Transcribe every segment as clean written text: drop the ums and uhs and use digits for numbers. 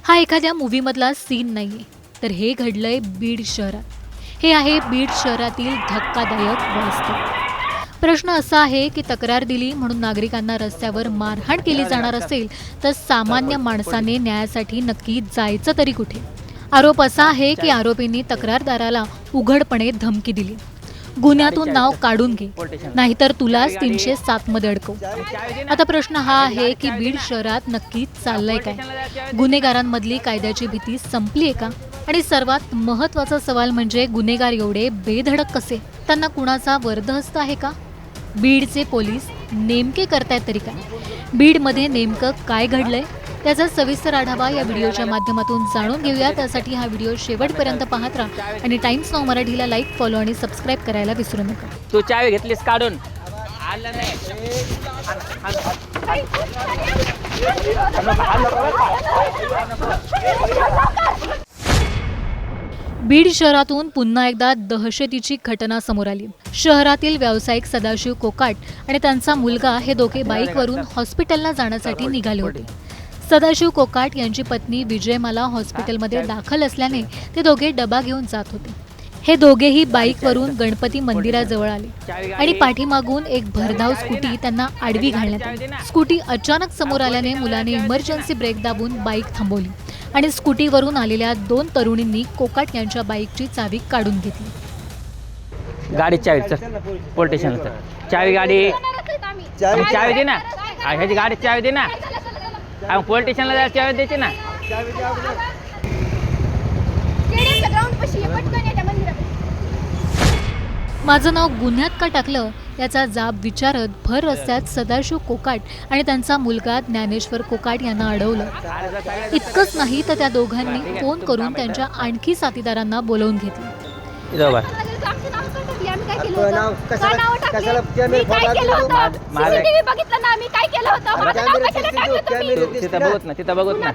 हा एखाद्या मूवीमधला सीन नाहीये, तर हे घडलंय बीड शहरात. हे आहे बीड शहरातील धक्कादायक वास्तव. प्रश्न असा आहे की तक्रार दिली म्हणून नागरिकांना रस्त्यावर मारहाण केली जाणार असेल तर सामान्य माणसाने न्यायासाठी नक्की जायचं तरी कुठे? आरोप असा आहे की आरोपींनी तक्रारदाराला उघडपणे धमकी दिली. गुन्ह्यातून नाव काढून घे, नाहीतर तुलाच 307 मध्ये अडकव. आता प्रश्न हा आहे की बीड शहरात नक्की चाललंय काय? गुन्हेगारांमधली कायद्याची भीती संपलीये का? आणि सर्वात महत्त्वाचा सवाल म्हणजे गुन्हेगार एवढे बेधडक कसे? त्यांना कुणाचा वर्दहस्त आहे का? बीडचे पोलीस नेमके करतायत तरी काय? बीडमध्ये नेमकं काय घडलंय त्याचा सविस्तर आढावा या व्हिडिओच्या माध्यमातून जाणून घेऊया. त्यासाठी हा व्हिडिओ शेवटपर्यंत पाहत राहा आणि टाइम्स नाऊ मराठीला लाईक, फॉलो आणि सबस्क्राईब करायला विसरू नका. तू चावी घेतलीस काढून? बीड शहरातून पुन्हा एकदा दहशतीची घटना समोर आली. शहरातील व्यावसायिक सदाशिव कोकाट आणि त्यांचा मुलगा हे दोघे बाईकवरून हॉस्पिटलला जाण्यासाठी निघाले होते. सदाशिव कोकाट यांची पत्नी विजयमाला हॉस्पिटलमध्ये दाखल असल्याने ते दोघे डबा घेऊन जात होते. हे दोघेही बाईकवरून गणपती मंदिराजवळ आले आणि पाठीमागून एक भरधाव स्कूटी त्यांना आडवी घालण्यात आली. स्कूटी अचानक समोर आल्याने मुलाने इमर्जन्सी ब्रेक दाबून बाईक थांबवली आणि स्कूटीवरून आलेल्या 2 तरुणींनी कोकाट यांच्या बाईकची चावी काढून घेतली. गाडी चावी चल पोलीस स्टेशनला चल. चावी गाडी चावी दे ना. ह्याची गाडी चावी दे ना. पोलीस स्टेशनला जायला चावी द्यायची ना. माझं नाव गुन्ह्यात का टाकलं याचा जाब विचारत भर रस्त्यात सदाशिव कोकाट आणि त्यांचा मुलगा ज्ञानेश्वर कोकाट यांना अडवलं. इतकंच नाही तर त्या दोघांनी फोन करून त्यांच्या आणखी साथीदारांना बोलवून घेतलं. तिथं बघत ना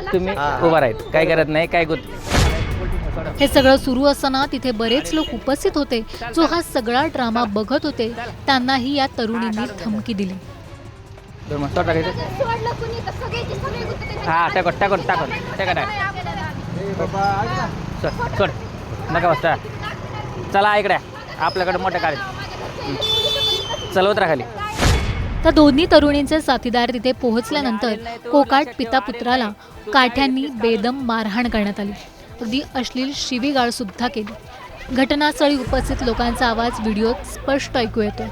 तुम्ही उभा राहील काय करत नाही काय गुत. हे सगळं सुरू असताना तिथे बरेच लोक उपस्थित होते जो हा सगळा ड्रामा बघत होते. त्यांनाही या तरुणींनी धमकी दिली. हा टाकून टाकून टाकून टाका सोड नका बसता. चला इकडे आपल्याकडे मोठं काढ चलवत राहा खाली. त्या दोन्ही तरुणींचे साथीदार तिथे पोहोचल्यानंतर कोकाट पिता पुत्राला काठ्यांनी बेदम मारहाण करण्यात आली. अगदी अश्लील शिवीगाळ सुद्धा केली. घटनास्थळी उपस्थित लोकांचा आवाज व्हिडिओत स्पष्ट ऐकू येतो.